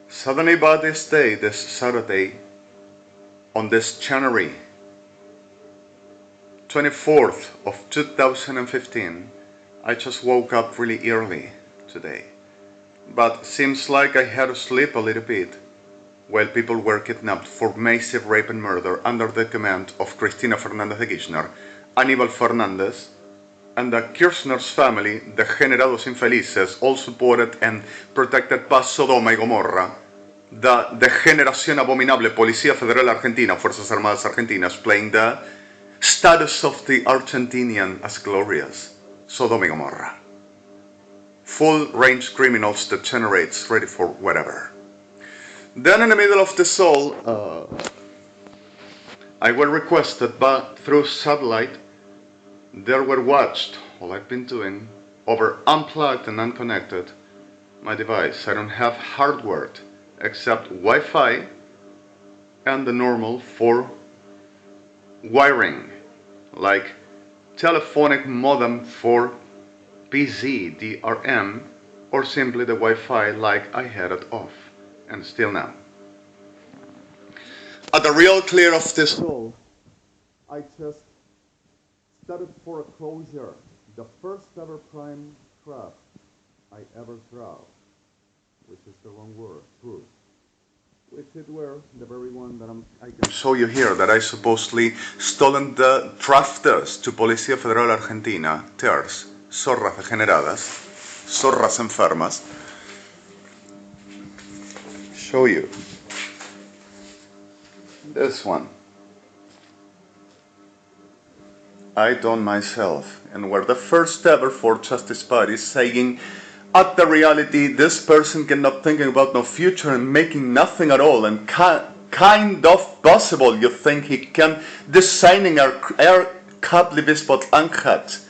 Suddenly by this day, this Saturday, on this January 24th of 2015, I just woke up really early today. But seems like I had to sleep a little bit while people were kidnapped for massive rape and murder under the command of Cristina Fernández de Kirchner, Aníbal Fernández, and the Kirchner's family, the Generados Infelices, all supported and protected by Sodoma-Gomorra, the degeneración abominable Policía Federal Argentina, Fuerzas Armadas Argentinas, playing the status of the Argentinian as glorious, Sodoma-Gomorra. Full-range criminals, degenerates, ready for whatever. Then in the middle of this all, I was requested through satellite. There were watched, all I've been doing, over unplugged and unconnected my device. I don't have hardware except Wi-Fi and the normal for wiring, like telephonic modem for PC, DRM, or simply the Wi-Fi like I had it off, and still now. At the real clear of this all, I just started foreclosure, the first ever prime craft I ever draw, which is the wrong word, proof, which it were the very one that I can show you here, that I supposedly stolen the drafters to Policía Federal Argentina, TERS, zorras degeneradas, zorras enfermas. Show you this one. I done myself, and we're the first ever for Justice Party saying, at the reality, this person cannot thinking about no future and making nothing at all, and kind of possible you think he can designing a kablivispot anhat,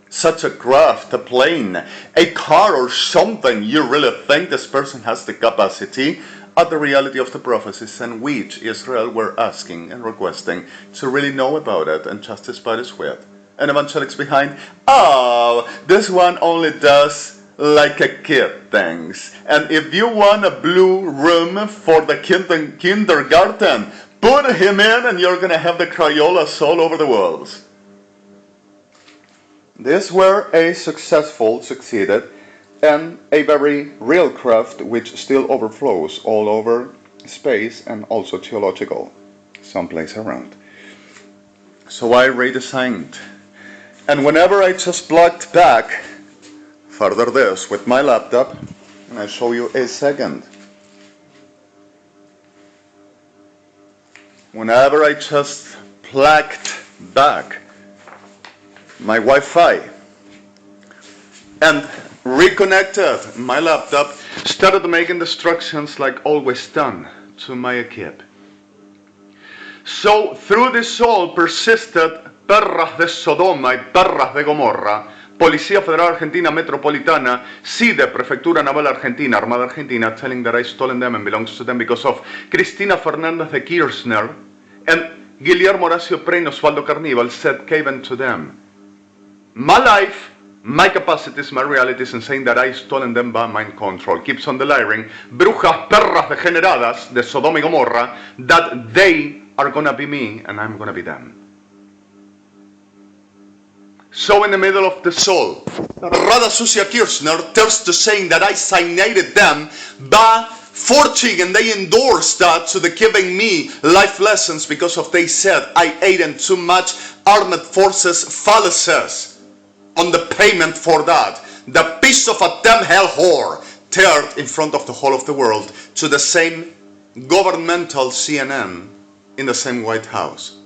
such a craft, a plane, a car or something. You really think this person has the capacity? At the reality of the prophecies and which Israel were asking and requesting to really know about it, and Justice Party's with. And evangelics behind, oh, this one only does like a kid things. And if you want a blue room for the kindergarten, put him in and you're gonna have the Crayolas all over the walls. These were a succeeded, and a very real craft which still overflows all over space and also geological, someplace around. So I redesigned, and whenever I just plugged back further this with my laptop, and I show you a second. Whenever I just plugged back my Wi-Fi and reconnected my laptop, started making instructions like always done to my equip. So through this all persisted perras de Sodoma y perras de Gomorra, Policía Federal Argentina Metropolitana, SIDE, Prefectura Naval Argentina, Armada Argentina, telling that I stolen them and belongs to them because of Cristina Fernández de Kirchner, and Guillermo Horacio Prey Osvaldo Carnival said given to them my life, my capacities, my realities, and saying that I stolen them by mind control. Keeps on delivering brujas perras degeneradas de Sodoma y Gomorra, that they are gonna be me and I'm gonna be them. So in the middle of the soul, Rada Sucia Kirchner turns to saying that I cyanated them by forging, and they endorsed that to the giving me life lessons because of they said I ate in too much armed forces fallacies on the payment for that. The piece of a damn hell whore teared in front of the whole of the world to the same governmental CNN in the same White House.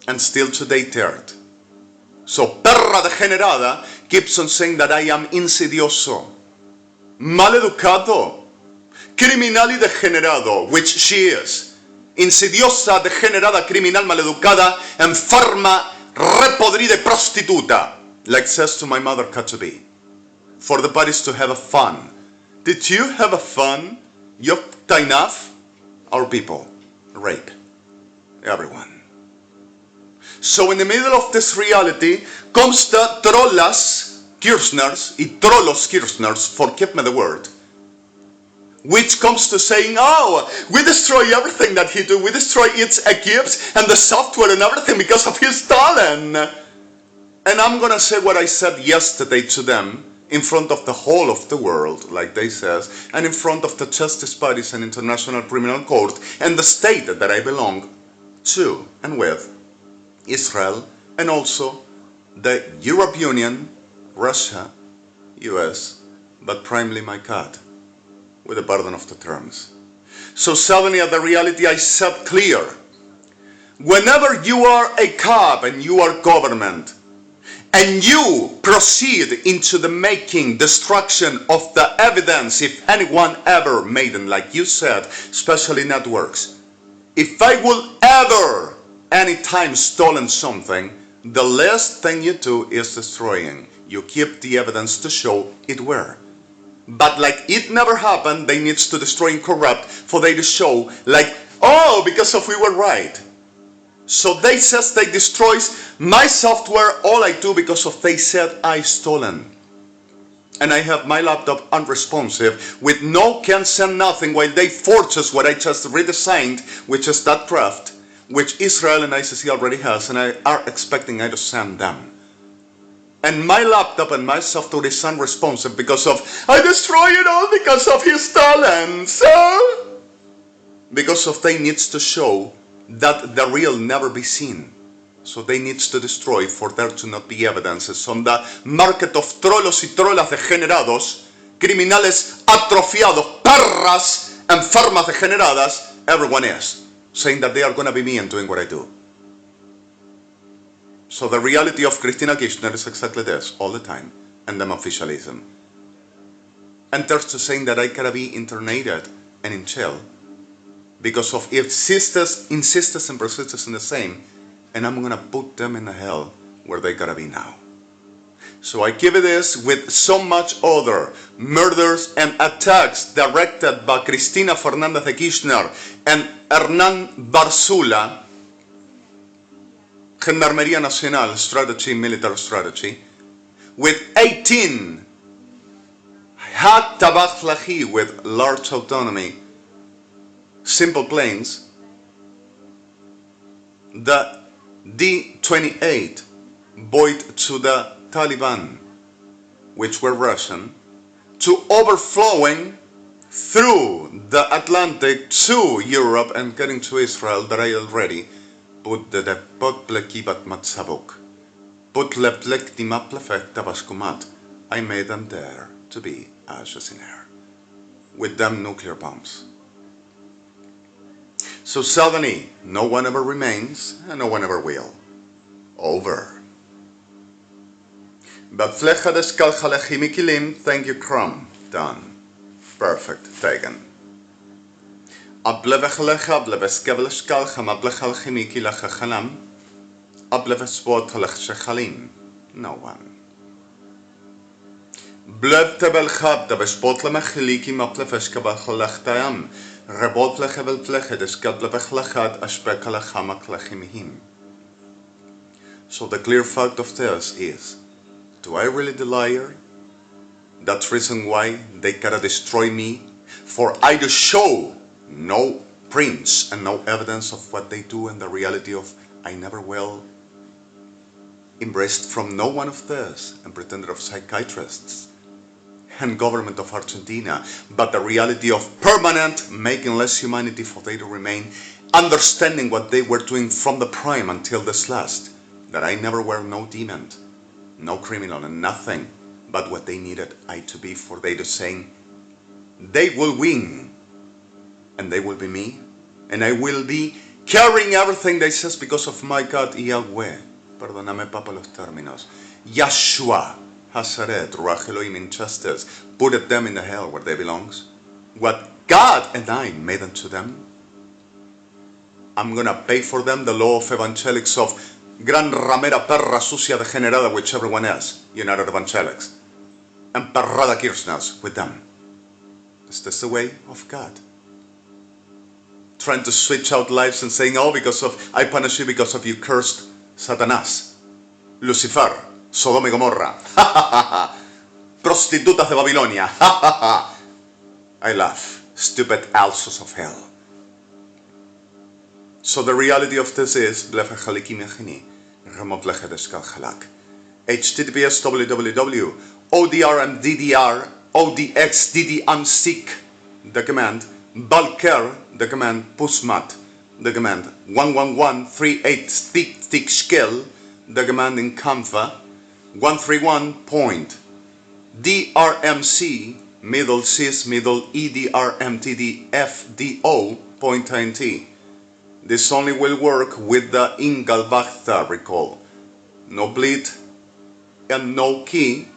And still today teared. So perra degenerada keeps on saying that I am insidioso, maleducado, criminal y degenerado, which she is. Insidiosa, degenerada, criminal, maleducada, enferma, repodrida y prostituta, like says to my mother got to be. For the bodies to have a fun. Did you have a fun? You've enough? Our people rape everyone. So in the middle of this reality comes the trollas Kirchners y trollos Kirchners, forgive me the word, which comes to saying, oh, we destroy everything that he do. We destroy its equips and the software and everything because of his talent. And I'm going to say what I said yesterday to them in front of the whole of the world, like they says, and in front of the justice bodies and International Criminal Court and the state that I belong to and with, Israel, and also the European Union, Russia, US, but primarily my God, with the burden of the terms. So suddenly the reality I said clear. Whenever you are a cop and you are government, and you proceed into the making, destruction of the evidence, if anyone ever made them, like you said, especially networks, if I will ever, anytime stolen something, the last thing you do is destroying. You keep the evidence to show it were. But like it never happened, they needs to destroy and corrupt for they to show like, oh, because of we were right. So they says they destroys my software, all I do because of they said I stolen. And I have my laptop unresponsive with no cancel nothing while they forces what I just redesigned, which is that craft, which Israel and ICC already has, and I are expecting I to send them. And my laptop and my software is unresponsive because of, I destroy it all because of his talents. Because of they needs to show that the real never be seen. So they needs to destroy for there to not be evidences on the market of trolos y trolas degenerados, criminales atrofiados, perras, enfermas degeneradas, everyone is, saying that they are going to be me and doing what I do. So the reality of Christina Kirchner is exactly this, all the time, and them officialism. And there's to saying that I gotta be internated and in jail, because of if sisters insist and persist in the same, and I'm gonna put them in the hell where they gotta be now. So I give it this with so much other murders and attacks directed by Cristina Fernández de Kirchner and Hernán Barzula, Gendarmería Nacional strategy, military strategy, with 18 Hatabach with large autonomy, simple planes, the D-28 Boyd to the Taliban, which were Russian, to overflowing through the Atlantic to Europe and getting to Israel that I already put the potplekibat matzabuk. I made them there to be ashes in air, with them nuclear bombs. So suddenly, no one ever remains, and no one ever will. Over. But flecha deskal chalechimikilim, thank you, Crum. Done. Perfect. Taken. Ablevechalecha, ableveskevleshkalcham, ablechalchimikilachachalam, ablevespothalechchachalim. No one. Blev tebelchab, debespotlemechilikim, ableveskabachalechtaam. So the clear fact of this is, do I really the liar? That's reason why they gotta destroy me, for I to show no prints and no evidence of what they do and the reality of I never will embraced from no one of this and pretended of psychiatrists and government of Argentina, but the reality of permanent making less humanity for they to remain, understanding what they were doing from the prime until this last, that I never were no demon, no criminal and nothing, but what they needed I to be for they to saying, they will win, and they will be me, and I will be carrying everything they says because of my God, Yahweh, perdóname papa los términos, Yahshua, Hasaret, Ruach Elohim in justice, put them in the hell where they belongs. What God and I made unto them, I'm gonna pay for them the law of evangelics of gran ramera perra sucia degenerada, which everyone is, United Evangelics, and perrada Kirchner's with them. Is this the way of God? Trying to switch out lives and saying, oh, because of, I punish you because of you cursed Satanas, Lucifer, Sodoma-Gomorra, prostitutas de Babilonia, I laugh. stupid alsos of hell. So the reality of this is https www odrmddr odxddmseek the command balker the command pusmat the command 11138 stick skill the command in Canva 131.drmc middle cis middle edrmtdfdo.int. This only will work with the Ingalbachta recall. No BLYTT and no key,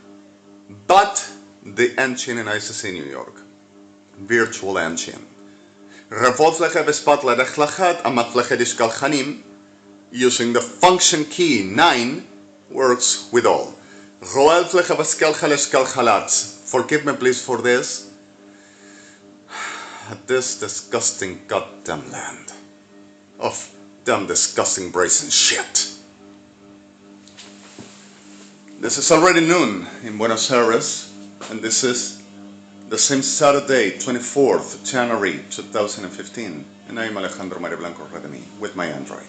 but the engine in ICC New York. Virtual engine. Using the function key 9 works with all. Forgive me please for this. This disgusting goddamn land of damn disgusting brazen shit. This is already noon in Buenos Aires, and this is the same Saturday, 24th January 2015, and I am Alejandro Blanco Redemi with my Android.